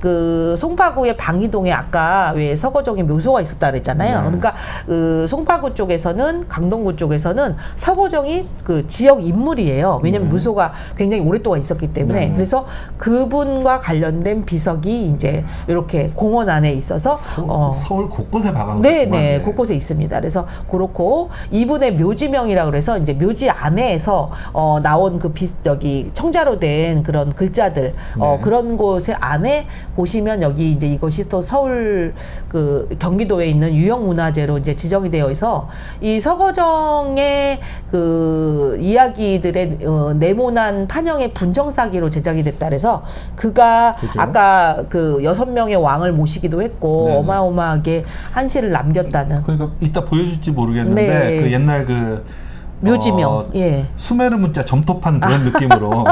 그 송파구의 방이동에 아까 왜 서거정의 묘소가 있었다 그랬잖아요. 그러니까 그 송파구 쪽에서는 강동구 쪽에서는 서거정이 그 지역 인물이에요. 왜냐하면 묘소가 굉장히 오랫동안 있었기 때문에. 그래서 그분과 관련된 비석이 이제 이렇게 공원 안에 있어서 서울 곳곳에 박아놓은 네네 곳곳에 있습니다. 그래서 그렇고 이분의 묘지명이라 그래서 이제 묘지 안에서 나온 그 여기 청자로 된 그런 글자들 그런 곳에 안에 보시면 여기 이제 이것이 또 서울 그 경기도에 있는 유형문화재로 이제 지정이 되어 있어 이 서거정의 그 이야기들의 네모난 판형의 분정사기로 제작이 됐다 그래서 그가 그죠? 아까 그 6명의 왕을 모시기도 했고 네네. 어마어마하게 한시를 남겼다는. 그러니까 이따 보여줄지 모르겠는데 네. 그 옛날 그 묘지명, 예. 수메르 문자 점토판 그런 느낌으로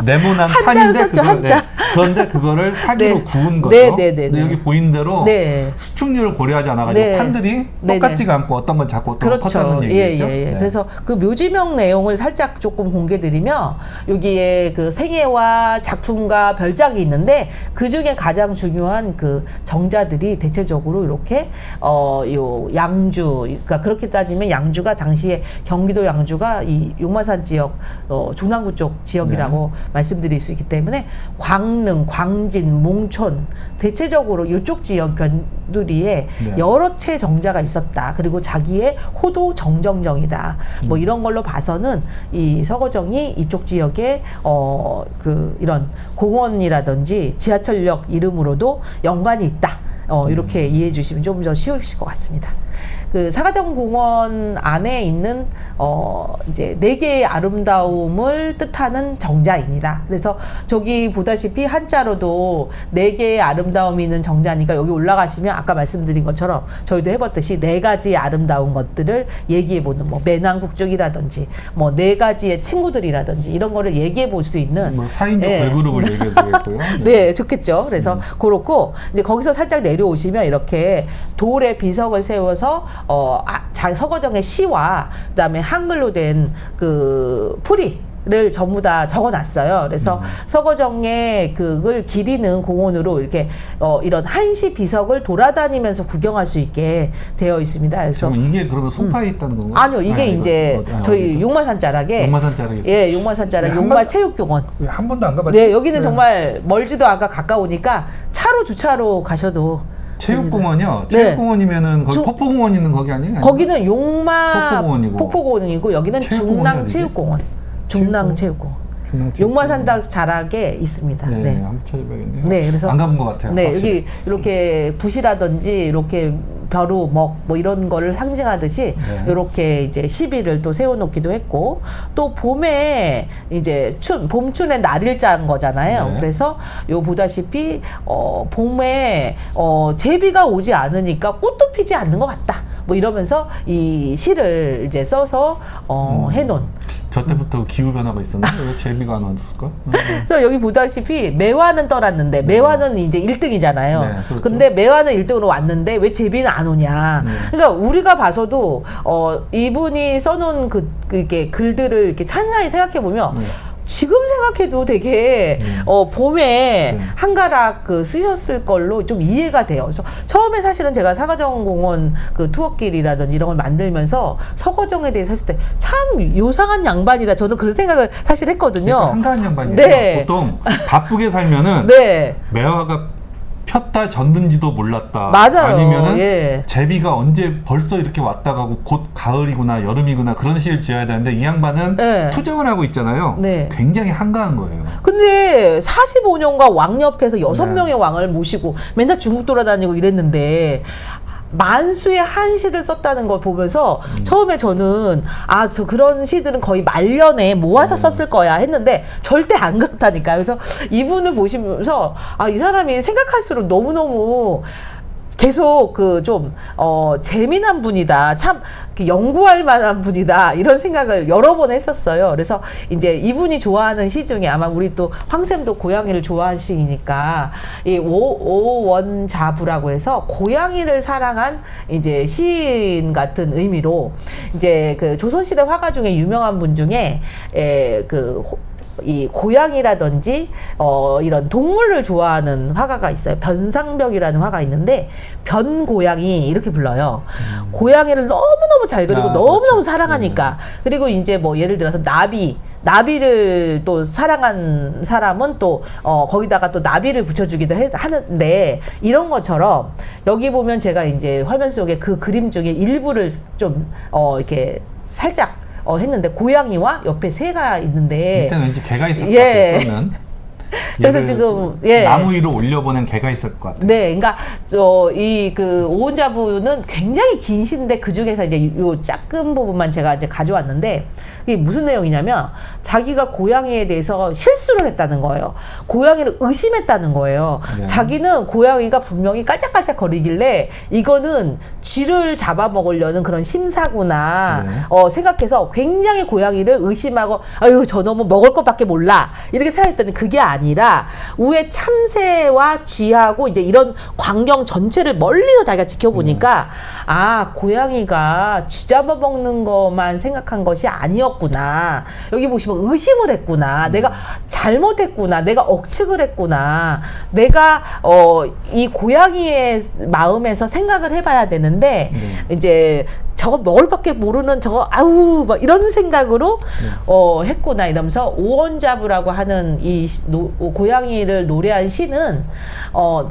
네모난 한자 판인데 썼죠, 그걸, 한자. 그런데 그거를 사기로 네. 구운 거죠. 네. 근데 여기 보인 대로 수축률을 고려하지 않아가지고 판들이 똑같지가 않고 어떤 건 작고 어떤 건 컸다는 얘기죠. 네. 그래서 그 묘지명 내용을 살짝 조금 공개드리면 여기에 그 생애와 작품과 별작이 있는데 그 중에 가장 중요한 그 정자들이 대체적으로 이렇게 요 양주, 그러니까 그렇게 따지면 양주가 당시에 경기도 양주가 이 용마산 지역 중랑구 쪽 지역이라고 말씀드릴 수 있기 때문에 광릉, 광진, 몽촌 대체적으로 이쪽 지역 변두리에 여러 채 정자가 있었다. 그리고 자기의 호도 정정정이다. 뭐 이런 걸로 봐서는 이 서거정이 이쪽 지역에 그 이런 공원이라든지 지하철역 이름으로도 연관이 있다. 이렇게 이해해 주시면 좀 더 쉬우실 것 같습니다. 그 사가정 공원 안에 있는 이제 4개의 아름다움을 뜻하는 정자입니다. 그래서 저기 보다시피 한자로도 4개의 아름다움이 있는 정자니까 여기 올라가시면 아까 말씀드린 것처럼 저희도 해봤듯이 4가지의 아름다운 것들을 얘기해보는 뭐 매낭국죽이라든지 뭐 4가지의 친구들이라든지 이런 거를 얘기해 볼 수 있는 뭐 4인조 걸그룹을 얘기해 주겠고요. 네, 좋겠죠. 그래서 그렇고 이제 거기서 살짝 내려오시면 이렇게 돌에 비석을 세워서 서거정의 시와 그다음에 한글로 된 그 풀이를 전부 다 적어놨어요. 그래서 서거정의 그걸 기리는 공원으로 이렇게 이런 한시 비석을 돌아다니면서 구경할 수 있게 되어 있습니다. 그래서 이게 그러면 송파에 있다는 건가요? 아니요, 이게 이제 저희 용마산 자락에 예, 용마산 자락 용마체육공원. 한 번도 안 가봤죠? 네, 여기는 정말 멀지도 않고 가까우니까 차로 주차로 가셔도. 체육공원이요? 체육공원이면은 거기 폭포공원 있는 거기 아니에요? 거기는 용마 폭포공원이고 여기는 중랑체육공원. 중랑체육공원. 용마산 자락에 있습니다. 네, 한번 찾아봐야겠네요. 네, 그래서 안 가본 것 같아요. 네, 확실히. 여기 이렇게 붓이라든지 이렇게 벼루, 먹, 뭐 이런 거를 상징하듯이 이렇게 이제 시비를 또 세워놓기도 했고 또 봄에 이제 봄춘에 날일 짠 거잖아요. 그래서 요 보다시피 봄에 제비가 오지 않으니까 꽃도 피지 않는 것 같다. 뭐 이러면서 이 시를 이제 써서 해놓은. 저 때부터 기후 변화가 있었는데 왜 제비가 안 왔을까? 그래서 여기 보다시피 매화는 떠났는데 매화는 이제 1등이잖아요. 네, 그렇죠. 근데 매화는 1등으로 왔는데 왜 제비는 안 오냐? 그러니까 우리가 봐서도 이분이 써놓은 이렇게 글들을 이렇게 찬찬히 생각해 보면. 지금 생각해도 되게 봄에 한가락 쓰셨을 걸로 좀 이해가 돼요. 그래서 처음에 사실은 제가 사가정 공원 그 투어길이라든지 이런 걸 만들면서 서거정에 대해서 했을 때 참 요상한 양반이다. 저는 그런 생각을 사실 했거든요. 그러니까 한가한 양반이에요. 네. 보통 바쁘게 살면은 매화가 폈다 졌는지도 몰랐다. 맞아요. 아니면은 제비가 언제 벌써 이렇게 왔다 가고 곧 가을이구나 여름이구나 그런 시를 지어야 되는데 이 양반은 투정을 하고 있잖아요. 굉장히 한가한 거예요. 근데 45년간 왕 옆에서 6명의 왕을 모시고 맨날 중국 돌아다니고 이랬는데 만수의 한 시를 썼다는 걸 보면서 처음에 저는 저 그런 시들은 거의 말년에 모아서 썼을 거야 했는데 절대 안 그렇다니까요. 그래서 이분을 보시면서 이 사람이 생각할수록 너무너무 계속 그 좀 재미난 분이다, 참 연구할 만한 분이다 이런 생각을 여러 번 했었어요. 그래서 이제 이분이 좋아하는 시 중에 아마 우리 또 황쌤도 고양이를 좋아하시니까 이 오원자부라고 해서 고양이를 사랑한 이제 시인 같은 의미로 이제 그 조선시대 화가 중에 유명한 분 중에 이 고양이라든지 이런 동물을 좋아하는 화가가 있어요. 변상벽이라는 화가 있는데 변고양이 이렇게 불러요. 고양이를 너무너무 잘 그리고 너무너무 그렇죠. 사랑하니까. 그리고 이제 뭐 예를 들어서 나비를 또 사랑한 사람은 또 거기다가 또 나비를 붙여주기도 하는데, 이런 것처럼 여기 보면 제가 이제 화면 속에 그 그림 중에 일부를 좀 이렇게 살짝 했는데 고양이와 옆에 새가 있는데 밑에는 왠지 개가 있을 것 예. 같아요. 그래서 지금 나무 위로 올려보낸 개가 있을 것 같아요. 네, 그러니까 이 그 오온자부는 굉장히 긴 시인데 그 중에서 이제 요 작은 부분만 제가 이제 가져왔는데, 이게 무슨 내용이냐면 자기가 고양이에 대해서 실수를 했다는 거예요. 고양이를 의심했다는 거예요. 네. 자기는 고양이가 분명히 깔짝깔짝 거리길래 이거는 쥐를 잡아먹으려는 그런 심사구나 생각해서 굉장히 고양이를 의심하고, 아유 저놈은 먹을 것밖에 몰라 이렇게 생각했더니 그게 아니라 위에 참새와 쥐하고 이제 이런 광경 전체를 멀리서 자기가 지켜보니까 아, 고양이가 쥐 잡아먹는 것만 생각한 것이 아니었구나. 여기 보시면 의심을 했구나. 내가 잘못했구나. 내가 억측을 했구나. 내가 이 고양이의 마음에서 생각을 해봐야 되는데 이제 저거 먹을 밖에 모르는 저거 아우 막 이런 생각으로 했구나 이러면서 오원자부라고 하는 이 고양이를 노래한 시는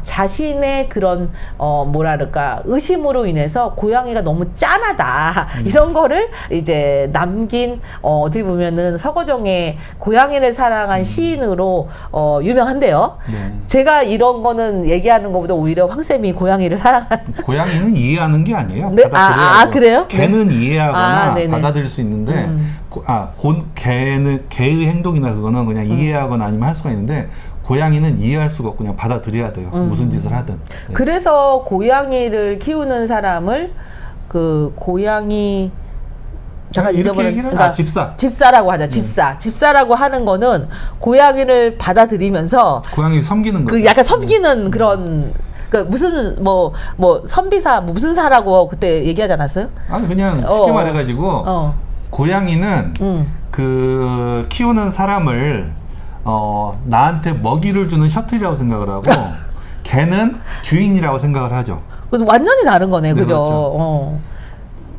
자신의 그런 뭐랄까 의심으로 인해서 고양이가 너무 짠하다 이런 거를 이제 남긴 어떻게 보면은 서거정의 고양이를 사랑한 시인으로 유명한데요. 제가 이런 거는 얘기하는 것보다 오히려 황쌤이 고양이를 사랑한 고양이는 이해하는 게 아니에요. 네? 그래요? 개는 이해하거나 네네. 받아들일 수 있는데 개의 행동이나 그거는 그냥 이해하거나 아니면 할 수가 있는데 고양이는 이해할 수가 없고 그냥 받아들여야 돼요. 무슨 짓을 하든. 그래서 고양이를 키우는 사람을 그 고양이 잠깐 잊어버린 집사라고 하자. 집사라고 하는 거는 고양이를 받아들이면서 고양이 섬기는 거죠. 그 약간 섬기는 그런 그 무슨 뭐 선비사 무슨 사라고 그때 얘기하지 않았어요? 아니 그냥 쉽게 말해가지고 고양이는 그 키우는 사람을 나한테 먹이를 주는 셔틀이라고 생각을 하고 개는 주인이라고 생각을 하죠. 완전히 다른 거네, 네, 그죠? 그렇죠.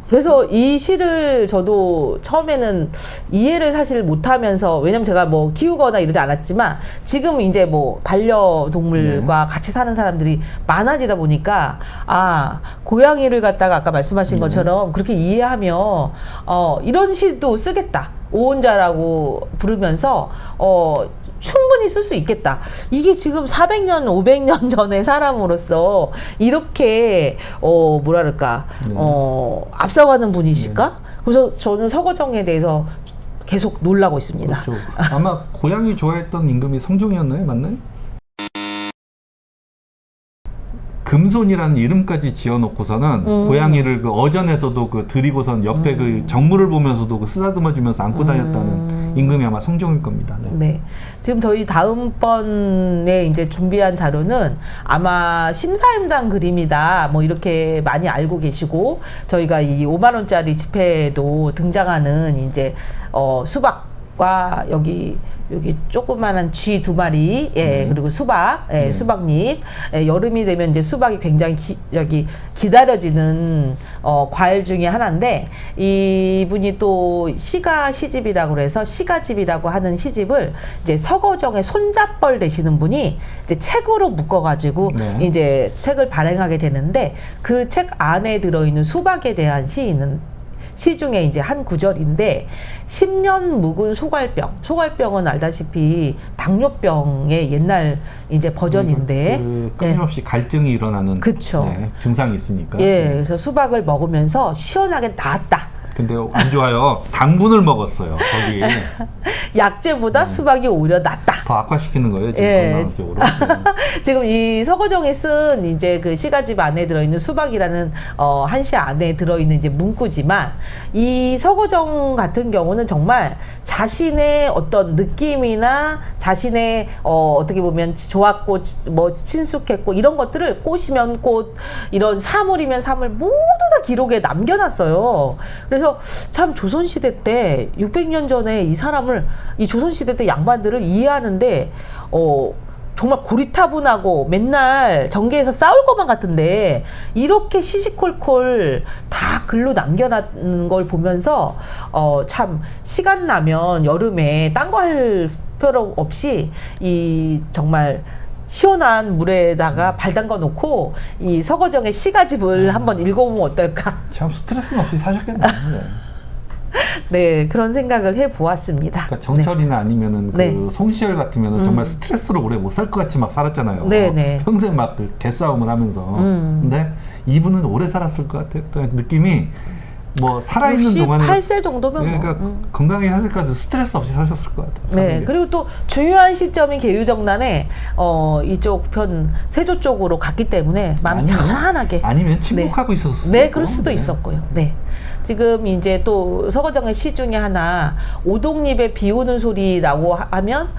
그래서 이 시를 저도 처음에는 이해를 사실 못하면서, 왜냐면 제가 뭐 키우거나 이러지 않았지만 지금 이제 뭐 반려동물과 같이 사는 사람들이 많아지다 보니까 아, 고양이를 갖다가 아까 말씀하신 것처럼 그렇게 이해하며 이런 시도 쓰겠다. 오온자라고 부르면서 충분히 쓸 수 있겠다. 이게 지금 400년, 500년 전의 사람으로서 이렇게 뭐랄까 앞서가는 분이실까? 그래서 저는 서거정에 대해서 계속 놀라고 있습니다. 그렇죠. 아마 고양이 좋아했던 임금이 성종이었나요? 맞나요? 금손이라는 이름까지 지어놓고서는 고양이를 그 어전에서도 그 들이고선 옆에 그 정물을 보면서도 그 쓰다듬어주면서 안고 다녔다는 임금이 아마 성종일 겁니다. 네. 지금 저희 다음번에 이제 준비한 자료는 아마 심사임당 그림이다. 뭐 이렇게 많이 알고 계시고, 저희가 이 5만 원짜리 지폐에도 등장하는 이제 수박과 여기 조그만한 쥐 2마리, 그리고 수박, 수박잎, 여름이 되면 이제 수박이 굉장히 기다려지는 과일 중에 하나인데, 이분이 또 시집이라고 그래서 시가집이라고 하는 시집을 이제 서거정의 손잡벌 되시는 분이 이제 책으로 묶어가지고 이제 책을 발행하게 되는데, 그 책 안에 들어있는 수박에 대한 시 중에 이제 한 구절인데, 10년 묵은 소갈병은 알다시피 당뇨병의 옛날 이제 버전인데 끊임없이 갈증이 일어나는 그쵸. 증상이 있으니까. 그래서 수박을 먹으면서 시원하게 나았다. 근데 안 좋아요. 당분을 먹었어요. 거기 약재보다 수박이 오히려 낫다. 더 악화시키는 거예요. 지금 예. 건강적으로. 네. 지금 이 서거정에 쓴 이제 그 시가집 안에 들어있는 수박이라는 한시 안에 들어있는 이제 문구지만 이 서거정 같은 경우는 정말 자신의 어떤 느낌이나 자신의 어떻게 보면 좋았고 뭐 친숙했고 이런 것들을 꽃이면 꽃 이런 사물이면 사물 모두 다 기록에 남겨놨어요. 그래서 참 조선시대 때 600년 전에 이 사람을 이 조선시대 때 양반들을 이해하는데 정말 고리타분하고 맨날 전개에서 싸울 것만 같은데 이렇게 시시콜콜 다 글로 남겨놨는 걸 보면서 참 시간 나면 여름에 딴 거 할 필요 없이 이 정말 시원한 물에다가 발 담가 놓고 이 서거정의 시가집을 한번 읽어보면 어떨까? 참 스트레스는 없이 사셨겠네요. 네. 네, 그런 생각을 해보았습니다. 그러니까 정철이나 네. 아니면은 그 네. 송시열 같으면은 정말 스트레스로 오래 못 살 것 같이 막 살았잖아요. 네, 네. 평생 막 그 개싸움을 하면서. 근데 이분은 오래 살았을 것 같아요. 느낌이 뭐 살아있는 동안에 68세 정도면 그러니까 건강하게 사실 것 같아요. 스트레스 없이 사셨을 것 같아요. 네, 그리고 또 중요한 시점인 계유정난에 이쪽 편 세조 쪽으로 갔기 때문에 마음 편안하게 아니면 침묵하고 있었어요. 네, 그럴 수도 있었고요. 네. 지금 이제 또 서거정의 시 중에 하나 오동잎에 비 오는 소리라고 하면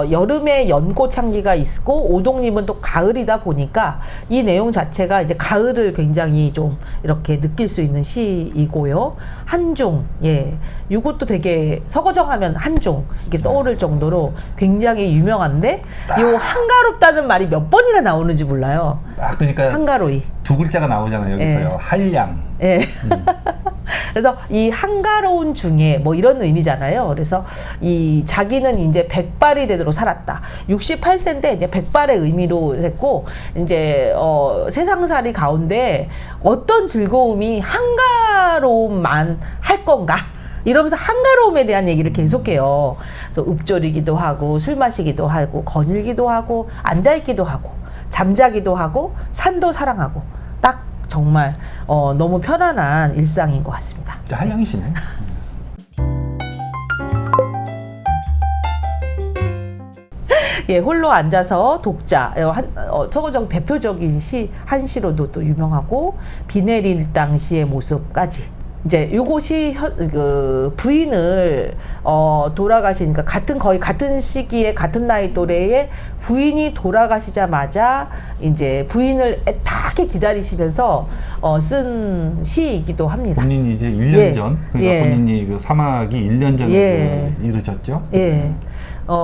여름에 연꽃 향기가 있고 오동잎은 또 가을이다 보니까 이 내용 자체가 이제 가을을 굉장히 좀 이렇게 느낄 수 있는 시이고요. 한중, 예, 이것도 되게 서거정 하면 한중 이게 떠오를 정도로 굉장히 유명한데 이 한가롭다는 말이 몇 번이나 나오는지 몰라요. 그러니까 한가로이 두 글자가 나오잖아요. 여기서요. 예. 한량. 예. 그래서 이 한가로운 중에 뭐 이런 의미잖아요. 그래서 이 자기는 이제 100발이 되도록 살았다. 68세인데 이제 100발의 의미로 했고 이제 세상살이 가운데 어떤 즐거움이 한가로움만 할 건가? 이러면서 한가로움에 대한 얘기를 계속해요. 그래서 읊조리기도 하고 술 마시기도 하고 거닐기도 하고 앉아있기도 하고 잠자기도 하고 산도 사랑하고 딱 정말 너무 편안한 일상인 것 같습니다. 한량이시네. 예, 홀로 앉아서 독자, 서거정 대표적인 시 한시로도 또 유명하고 비 내릴 당시의 모습까지. 이제 요것이 그 부인을 돌아가신 그러니까 거의 같은 시기에 같은 나이 또래에 부인이 돌아가시자마자 이제 부인을 애타게 기다리시면서 쓴 시이기도 합니다. 본인이 이제 1년 예. 전 그러니까 예. 본인이 그 사막이 1년 전에 예. 이르셨죠. 예.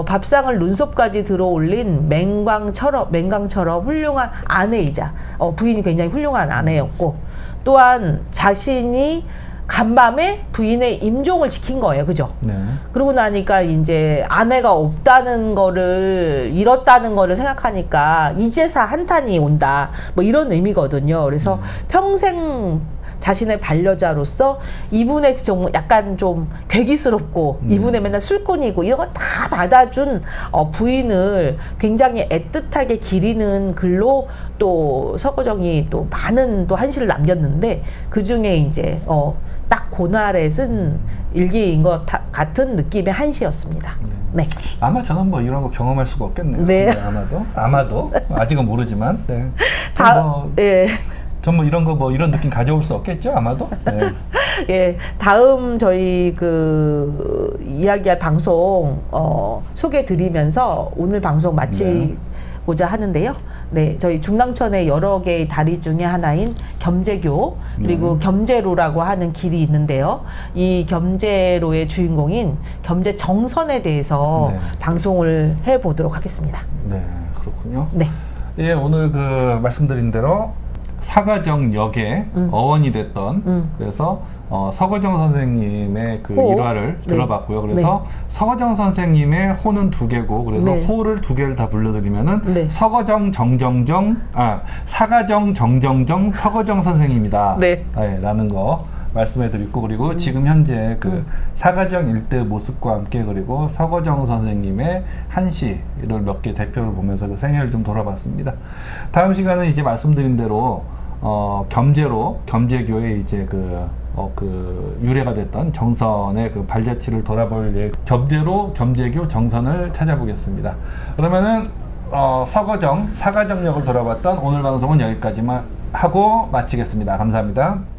밥상을 눈썹까지 들어올린 맹광처럼 훌륭한 아내이자 부인이 굉장히 훌륭한 아내였고 또한 자신이 간밤에 부인의 임종을 지킨 거예요. 그죠? 네. 그러고 나니까 이제 아내가 없다는 거를 잃었다는 거를 생각하니까 이제사 한탄이 온다. 뭐 이런 의미거든요. 그래서 평생 자신의 반려자로서 이분의 좀 약간 좀 괴기스럽고 이분의 맨날 술꾼이고 이런 걸 다 받아준 부인을 굉장히 애틋하게 기리는 글로 또 서거정이 또 많은 또 한시를 남겼는데 그 중에 이제 딱 그날에 쓴 일기인 것 같은 느낌의 한시였습니다. 네. 아마 저는 뭐 이런 거 경험할 수가 없겠네요. 네. 아마도 아직은 모르지만 네. 예. 전 뭐 이런 거 뭐 이런 느낌 가져올 수 없겠죠 아마도. 네. 예, 다음 저희 이야기할 방송 소개드리면서 오늘 방송 마치고자 하는데요. 네, 저희 중랑천의 여러 개의 다리 중에 하나인 겸재교 그리고 겸재로라고 하는 길이 있는데요. 이 겸재로의 주인공인 겸재정선에 대해서 방송을 해보도록 하겠습니다. 네, 그렇군요. 네. 예, 오늘 그 말씀드린 대로 사가정 역의 어원이 됐던 그래서 서거정 선생님의 그 일화를 들어봤고요. 그래서 서거정 선생님의 호는 2개고 그래서 호를 2개를 다 불러드리면은 서거정 사가정 정정정 서거정 선생님이다. 라는 거 말씀해드리고 그리고 지금 현재 그 사가정 일대 모습과 함께 그리고 서거정 선생님의 한시를 몇 개 대표를 보면서 그 생애를 좀 돌아봤습니다. 다음 시간은 이제 말씀드린 대로 겸재교의 이제 그 그 유래가 됐던 정선의 그 발자취를 돌아볼 겸재로 겸재교 정선을 찾아보겠습니다. 그러면은 서거정 사가정역을 돌아봤던 오늘 방송은 여기까지만 하고 마치겠습니다. 감사합니다.